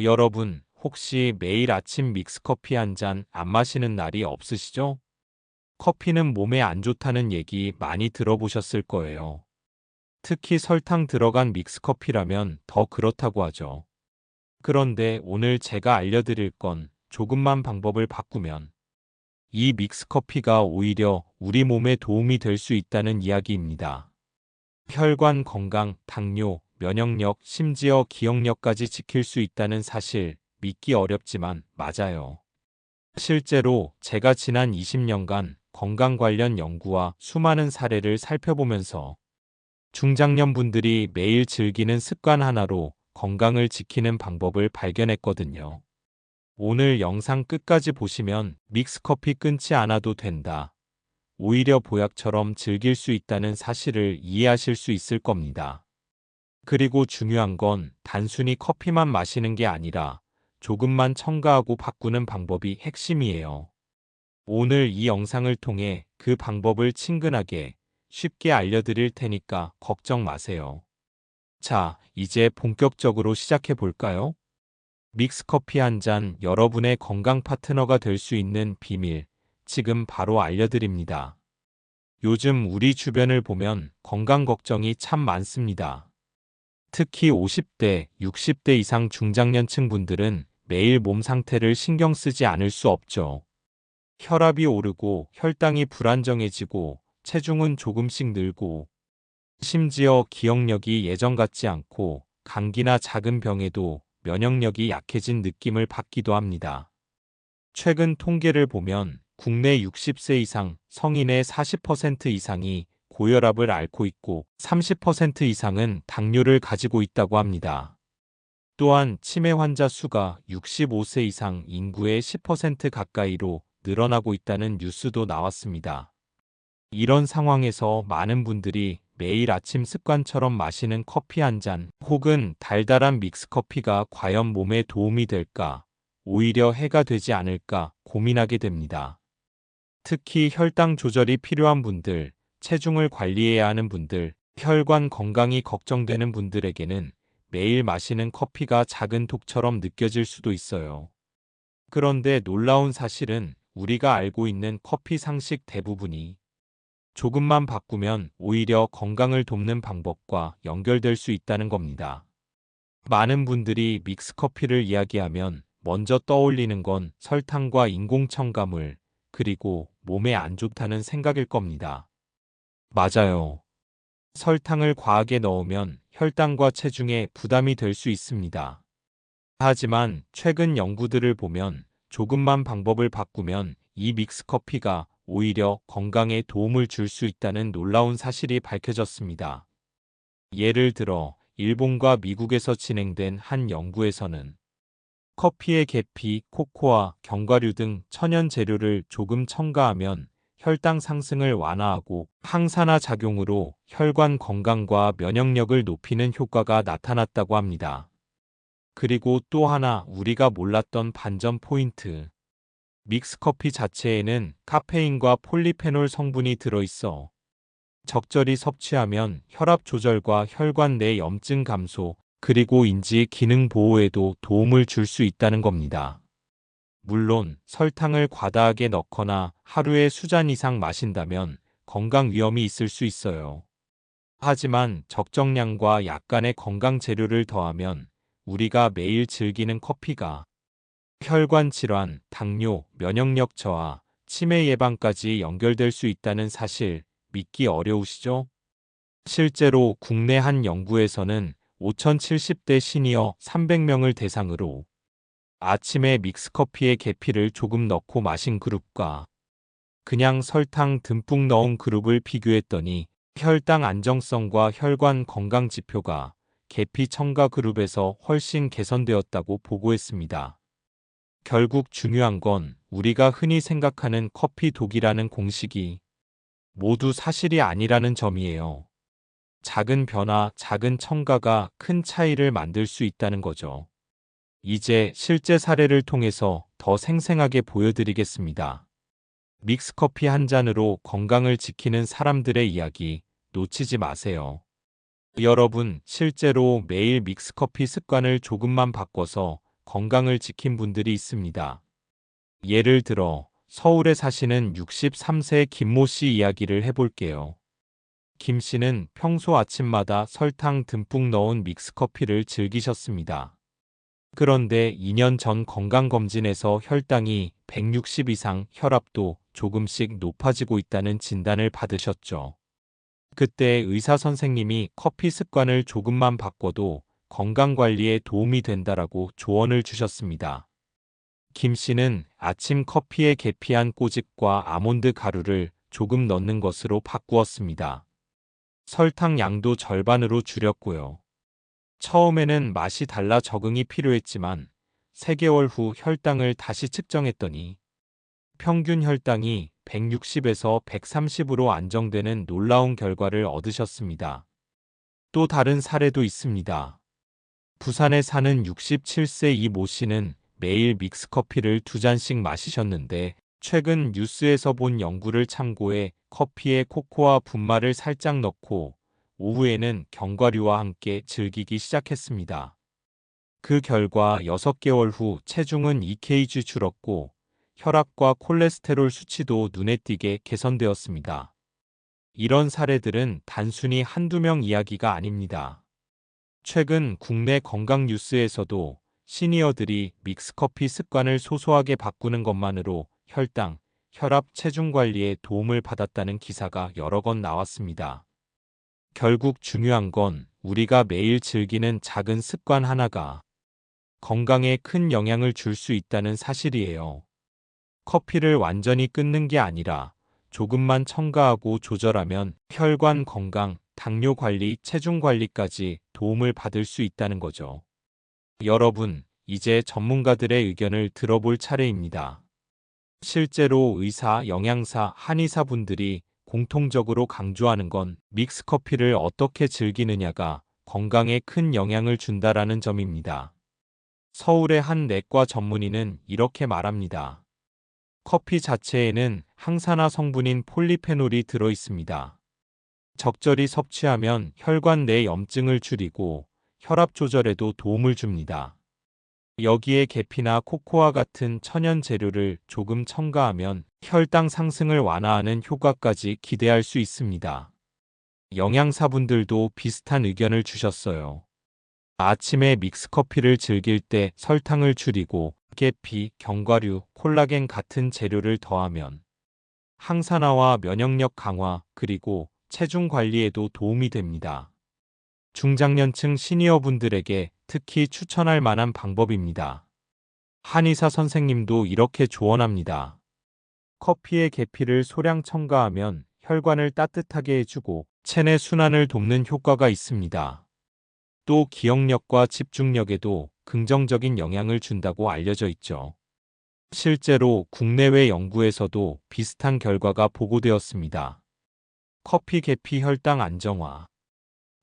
여러분, 혹시 매일 아침 믹스커피 한 잔 안 마시는 날이 없으시죠? 커피는 몸에 안 좋다는 얘기 많이 들어보셨을 거예요. 특히 설탕 들어간 믹스커피라면 더 그렇다고 하죠. 그런데 오늘 제가 알려드릴 건 조금만 방법을 바꾸면 이 믹스커피가 오히려 우리 몸에 도움이 될 수 있다는 이야기입니다. 혈관 건강, 당뇨, 면역력, 심지어 기억력까지 지킬 수 있다는 사실 믿기 어렵지만 맞아요. 실제로 제가 지난 20년간 건강 관련 연구와 수많은 사례를 살펴보면서 중장년분들이 매일 즐기는 습관 하나로 건강을 지키는 방법을 발견했거든요. 오늘 영상 끝까지 보시면 믹스커피 끊지 않아도 된다. 오히려 보약처럼 즐길 수 있다는 사실을 이해하실 수 있을 겁니다. 그리고 중요한 건 단순히 커피만 마시는 게 아니라 조금만 첨가하고 바꾸는 방법이 핵심이에요. 오늘 이 영상을 통해 그 방법을 친근하게 쉽게 알려드릴 테니까 걱정 마세요. 자, 이제 본격적으로 시작해 볼까요? 믹스커피 한 잔 여러분의 건강 파트너가 될 수 있는 비밀, 지금 바로 알려드립니다. 요즘 우리 주변을 보면 건강 걱정이 참 많습니다. 특히 50대, 60대 이상 중장년층 분들은 매일 몸 상태를 신경 쓰지 않을 수 없죠. 혈압이 오르고 혈당이 불안정해지고 체중은 조금씩 늘고 심지어 기억력이 예전 같지 않고 감기나 작은 병에도 면역력이 약해진 느낌을 받기도 합니다. 최근 통계를 보면 국내 60세 이상 성인의 40% 이상이 고혈압을 앓고 있고 30% 이상은 당뇨를 가지고 있다고 합니다. 또한 치매 환자 수가 65세 이상 인구의 10% 가까이로 늘어나고 있다는 뉴스도 나왔습니다. 이런 상황에서 많은 분들이 매일 아침 습관처럼 마시는 커피 한 잔 혹은 달달한 믹스커피가 과연 몸에 도움이 될까, 오히려 해가 되지 않을까 고민하게 됩니다. 특히 혈당 조절이 필요한 분들, 체중을 관리해야 하는 분들, 혈관 건강이 걱정되는 분들에게는 매일 마시는 커피가 작은 독처럼 느껴질 수도 있어요. 그런데 놀라운 사실은 우리가 알고 있는 커피 상식 대부분이 조금만 바꾸면 오히려 건강을 돕는 방법과 연결될 수 있다는 겁니다. 많은 분들이 믹스커피를 이야기하면 먼저 떠올리는 건 설탕과 인공 첨가물, 그리고 몸에 안 좋다는 생각일 겁니다. 맞아요. 설탕을 과하게 넣으면 혈당과 체중에 부담이 될 수 있습니다. 하지만 최근 연구들을 보면 조금만 방법을 바꾸면 이 믹스커피가 오히려 건강에 도움을 줄 수 있다는 놀라운 사실이 밝혀졌습니다. 예를 들어 일본과 미국에서 진행된 한 연구에서는 커피에 계피, 코코아, 견과류 등 천연 재료를 조금 첨가하면 혈당 상승을 완화하고 항산화 작용으로 혈관 건강과 면역력을 높이는 효과가 나타났다고 합니다. 그리고 또 하나 우리가 몰랐던 반전 포인트. 믹스커피 자체에는 카페인과 폴리페놀 성분이 들어있어 적절히 섭취하면 혈압 조절과 혈관 내 염증 감소, 그리고 인지 기능 보호에도 도움을 줄 수 있다는 겁니다. 물론 설탕을 과다하게 넣거나 하루에 수잔 이상 마신다면 건강 위험이 있을 수 있어요. 하지만 적정량과 약간의 건강 재료를 더하면 우리가 매일 즐기는 커피가 혈관 질환, 당뇨, 면역력 저하, 치매 예방까지 연결될 수 있다는 사실 믿기 어려우시죠? 실제로 국내 한 연구에서는 5070대 시니어 300명을 대상으로 아침에 믹스커피에 계피를 조금 넣고 마신 그룹과 그냥 설탕 듬뿍 넣은 그룹을 비교했더니 혈당 안정성과 혈관 건강 지표가 계피 첨가 그룹에서 훨씬 개선되었다고 보고했습니다. 결국 중요한 건 우리가 흔히 생각하는 커피 독이라는 공식이 모두 사실이 아니라는 점이에요. 작은 변화, 작은 첨가가 큰 차이를 만들 수 있다는 거죠. 이제 실제 사례를 통해서 더 생생하게 보여드리겠습니다. 믹스커피 한 잔으로 건강을 지키는 사람들의 이야기 놓치지 마세요. 여러분, 실제로 매일 믹스커피 습관을 조금만 바꿔서 건강을 지킨 분들이 있습니다. 예를 들어 서울에 사시는 63세 김모 씨 이야기를 해볼게요. 김 씨는 평소 아침마다 설탕 듬뿍 넣은 믹스커피를 즐기셨습니다. 그런데 2년 전 건강검진에서 혈당이 160 이상, 혈압도 조금씩 높아지고 있다는 진단을 받으셨죠. 그때 의사 선생님이 커피 습관을 조금만 바꿔도 건강관리에 도움이 된다라고 조언을 주셨습니다. 김 씨는 아침 커피에 계피한 꼬집과 아몬드 가루를 조금 넣는 것으로 바꾸었습니다. 설탕 양도 절반으로 줄였고요. 처음에는 맛이 달라 적응이 필요했지만 3개월 후 혈당을 다시 측정했더니 평균 혈당이 160에서 130으로 안정되는 놀라운 결과를 얻으셨습니다. 또 다른 사례도 있습니다. 부산에 사는 67세 이 모 씨는 매일 믹스커피를 2잔씩 마시셨는데 최근 뉴스에서 본 연구를 참고해 커피에 코코아 분말을 살짝 넣고 오후에는 견과류와 함께 즐기기 시작했습니다. 그 결과 6개월 후 체중은 2kg 줄었고 혈압과 콜레스테롤 수치도 눈에 띄게 개선되었습니다. 이런 사례들은 단순히 한두 명 이야기가 아닙니다. 최근 국내 건강 뉴스에서도 시니어들이 믹스커피 습관을 소소하게 바꾸는 것만으로 혈당, 혈압, 체중 관리에 도움을 받았다는 기사가 여러 건 나왔습니다. 결국 중요한 건 우리가 매일 즐기는 작은 습관 하나가 건강에 큰 영향을 줄 수 있다는 사실이에요. 커피를 완전히 끊는 게 아니라 조금만 첨가하고 조절하면 혈관 건강, 당뇨 관리, 체중 관리까지 도움을 받을 수 있다는 거죠. 여러분, 이제 전문가들의 의견을 들어볼 차례입니다. 실제로 의사, 영양사, 한의사분들이 공통적으로 강조하는 건 믹스커피를 어떻게 즐기느냐가 건강에 큰 영향을 준다라는 점입니다. 서울의 한 내과 전문의는 이렇게 말합니다. 커피 자체에는 항산화 성분인 폴리페놀이 들어 있습니다. 적절히 섭취하면 혈관 내 염증을 줄이고 혈압 조절에도 도움을 줍니다. 여기에 계피나 코코아 같은 천연 재료를 조금 첨가하면 혈당 상승을 완화하는 효과까지 기대할 수 있습니다. 영양사분들도 비슷한 의견을 주셨어요. 아침에 믹스커피를 즐길 때 설탕을 줄이고 계피, 견과류, 콜라겐 같은 재료를 더하면 항산화와 면역력 강화, 그리고 체중 관리에도 도움이 됩니다. 중장년층 시니어분들에게 특히 추천할 만한 방법입니다. 한의사 선생님도 이렇게 조언합니다. 커피에 계피를 소량 첨가하면 혈관을 따뜻하게 해주고 체내 순환을 돕는 효과가 있습니다. 또 기억력과 집중력에도 긍정적인 영향을 준다고 알려져 있죠. 실제로 국내외 연구에서도 비슷한 결과가 보고되었습니다. 커피 계피 혈당 안정화,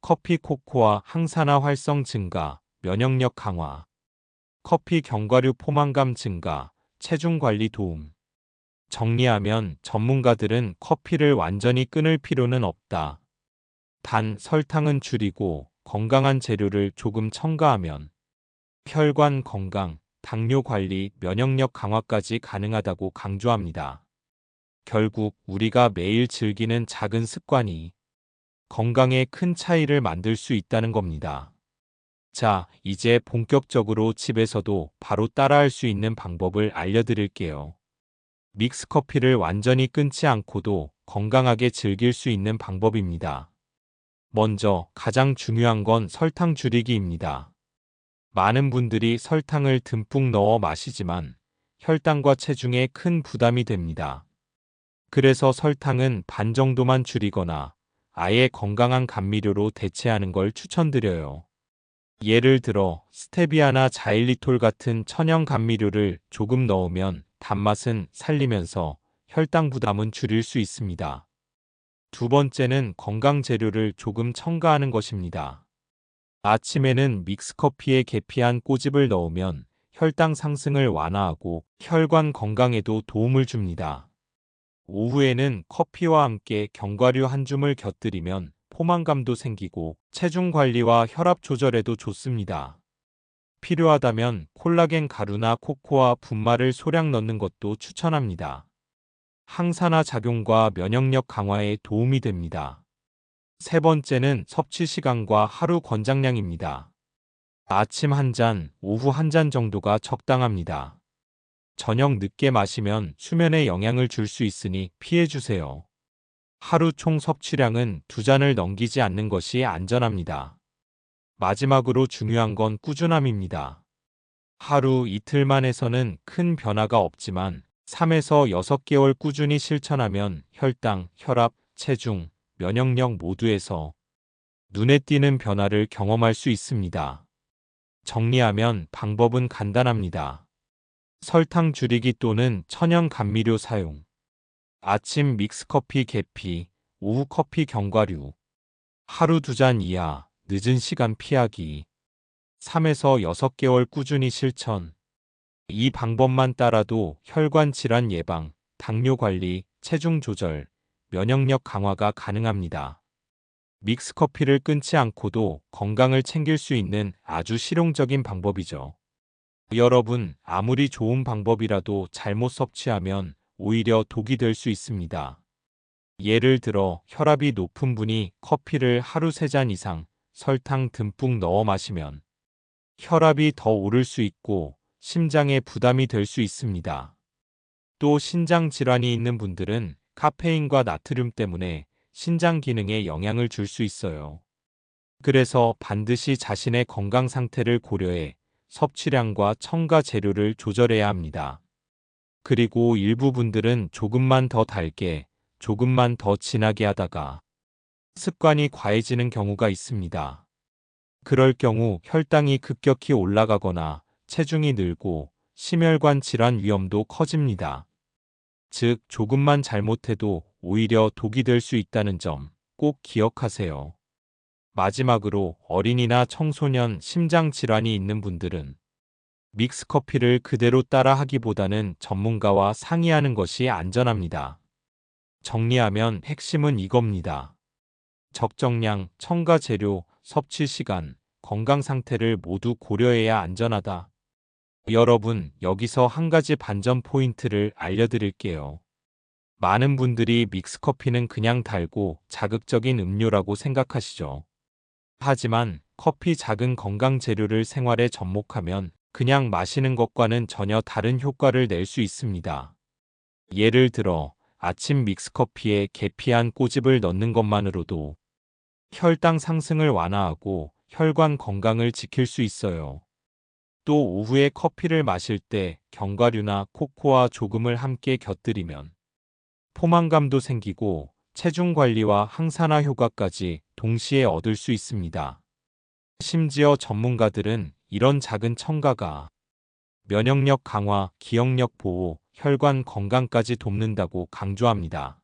커피 코코아 항산화 활성 증가, 면역력 강화, 커피 견과류 포만감 증가, 체중 관리 도움. 정리하면 전문가들은 커피를 완전히 끊을 필요는 없다. 단 설탕은 줄이고 건강한 재료를 조금 첨가하면 혈관 건강, 당뇨 관리, 면역력 강화까지 가능하다고 강조합니다. 결국 우리가 매일 즐기는 작은 습관이 건강에 큰 차이를 만들 수 있다는 겁니다. 자, 이제 본격적으로 집에서도 바로 따라할 수 있는 방법을 알려드릴게요. 믹스커피를 완전히 끊지 않고도 건강하게 즐길 수 있는 방법입니다. 먼저 가장 중요한 건 설탕 줄이기입니다. 많은 분들이 설탕을 듬뿍 넣어 마시지만 혈당과 체중에 큰 부담이 됩니다. 그래서 설탕은 반 정도만 줄이거나 아예 건강한 감미료로 대체하는 걸 추천드려요. 예를 들어 스테비아나 자일리톨 같은 천연 감미료를 조금 넣으면 단맛은 살리면서 혈당 부담은 줄일 수 있습니다. 두 번째는 건강 재료를 조금 첨가하는 것입니다. 아침에는 믹스커피에 계피한 꼬집을 넣으면 혈당 상승을 완화하고 혈관 건강에도 도움을 줍니다. 오후에는 커피와 함께 견과류 한 줌을 곁들이면 포만감도 생기고 체중 관리와 혈압 조절에도 좋습니다. 필요하다면 콜라겐 가루나 코코아 분말을 소량 넣는 것도 추천합니다. 항산화 작용과 면역력 강화에 도움이 됩니다. 세 번째는 섭취 시간과 하루 권장량입니다. 아침 한 잔, 오후 한 잔 정도가 적당합니다. 저녁 늦게 마시면 수면에 영향을 줄 수 있으니 피해 주세요. 하루 총 섭취량은 두 잔을 넘기지 않는 것이 안전합니다. 마지막으로 중요한 건 꾸준함입니다. 하루 이틀만 해서는 큰 변화가 없지만 3에서 6개월 꾸준히 실천하면 혈당, 혈압, 체중, 면역력 모두에서 눈에 띄는 변화를 경험할 수 있습니다. 정리하면 방법은 간단합니다. 설탕 줄이기 또는 천연 감미료 사용. 아침 믹스커피 계피, 오후 커피 견과류. 하루 2잔 이하, 늦은 시간 피하기. 3에서 6개월 꾸준히 실천. 이 방법만 따라도 혈관 질환 예방, 당뇨 관리, 체중 조절, 면역력 강화가 가능합니다. 믹스커피를 끊지 않고도 건강을 챙길 수 있는 아주 실용적인 방법이죠. 여러분, 아무리 좋은 방법이라도 잘못 섭취하면 오히려 독이 될 수 있습니다. 예를 들어 혈압이 높은 분이 커피를 하루 3잔 이상 설탕 듬뿍 넣어 마시면 혈압이 더 오를 수 있고 심장에 부담이 될 수 있습니다. 또 신장 질환이 있는 분들은 카페인과 나트륨 때문에 신장 기능에 영향을 줄 수 있어요. 그래서 반드시 자신의 건강 상태를 고려해 섭취량과 첨가 재료를 조절해야 합니다. 그리고 일부 분들은 조금만 더 달게, 조금만 더 진하게 하다가 습관이 과해지는 경우가 있습니다. 그럴 경우 혈당이 급격히 올라가거나 체중이 늘고 심혈관 질환 위험도 커집니다. 즉, 조금만 잘못해도 오히려 독이 될 수 있다는 점 꼭 기억하세요. 마지막으로 어린이나 청소년 심장 질환이 있는 분들은 믹스커피를 그대로 따라 하기보다는 전문가와 상의하는 것이 안전합니다. 정리하면 핵심은 이겁니다. 적정량, 첨가 재료, 섭취 시간, 건강 상태를 모두 고려해야 안전하다. 여러분, 여기서 한 가지 반전 포인트를 알려드릴게요. 많은 분들이 믹스커피는 그냥 달고 자극적인 음료라고 생각하시죠. 하지만 커피 작은 건강 재료를 생활에 접목하면 그냥 마시는 것과는 전혀 다른 효과를 낼 수 있습니다. 예를 들어 아침 믹스커피에 계피한 꼬집을 넣는 것만으로도 혈당 상승을 완화하고 혈관 건강을 지킬 수 있어요. 또 오후에 커피를 마실 때 견과류나 코코아 조금을 함께 곁들이면 포만감도 생기고 체중 관리와 항산화 효과까지 동시에 얻을 수 있습니다. 심지어 전문가들은 이런 작은 첨가가 면역력 강화, 기억력 보호, 혈관 건강까지 돕는다고 강조합니다.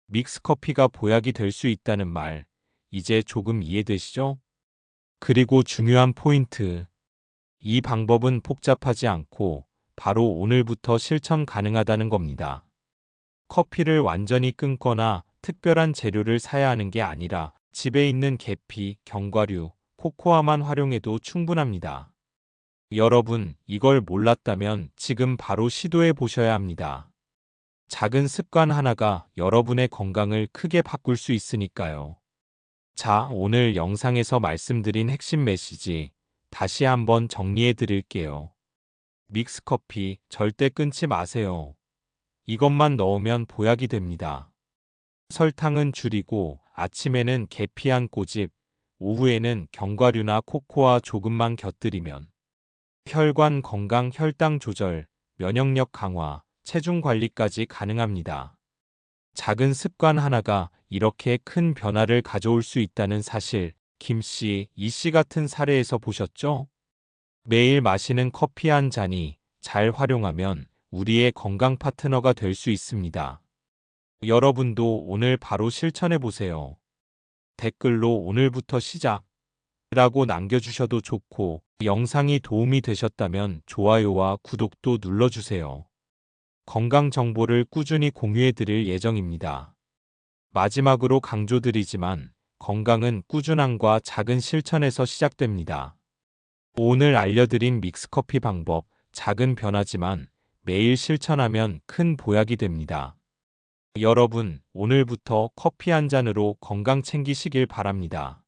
믹스커피가 보약이 될 수 있다는 말, 이제 조금 이해되시죠? 그리고 중요한 포인트. 이 방법은 복잡하지 않고 바로 오늘부터 실천 가능하다는 겁니다. 커피를 완전히 끊거나 특별한 재료를 사야 하는 게 아니라 집에 있는 계피, 견과류, 코코아만 활용해도 충분합니다. 여러분, 이걸 몰랐다면 지금 바로 시도해 보셔야 합니다. 작은 습관 하나가 여러분의 건강을 크게 바꿀 수 있으니까요. 자, 오늘 영상에서 말씀드린 핵심 메시지 다시 한번 정리해 드릴게요. 믹스커피 절대 끊지 마세요. 이것만 넣으면 보약이 됩니다. 설탕은 줄이고 아침에는 계피 한 꼬집, 오후에는 견과류나 코코아 조금만 곁들이면 혈관 건강, 혈당 조절, 면역력 강화, 체중 관리까지 가능합니다. 작은 습관 하나가 이렇게 큰 변화를 가져올 수 있다는 사실, 김 씨, 이 씨 같은 사례에서 보셨죠? 매일 마시는 커피 한 잔이 잘 활용하면 우리의 건강 파트너가 될 수 있습니다. 여러분도 오늘 바로 실천해 보세요. 댓글로 오늘부터 시작이라고 남겨주셔도 좋고, 영상이 도움이 되셨다면 좋아요와 구독도 눌러주세요. 건강 정보를 꾸준히 공유해 드릴 예정입니다. 마지막으로 강조드리지만 건강은 꾸준함과 작은 실천에서 시작됩니다. 오늘 알려드린 믹스커피 방법, 작은 변화지만 매일 실천하면 큰 보약이 됩니다. 여러분, 오늘부터 커피 한 잔으로 건강 챙기시길 바랍니다.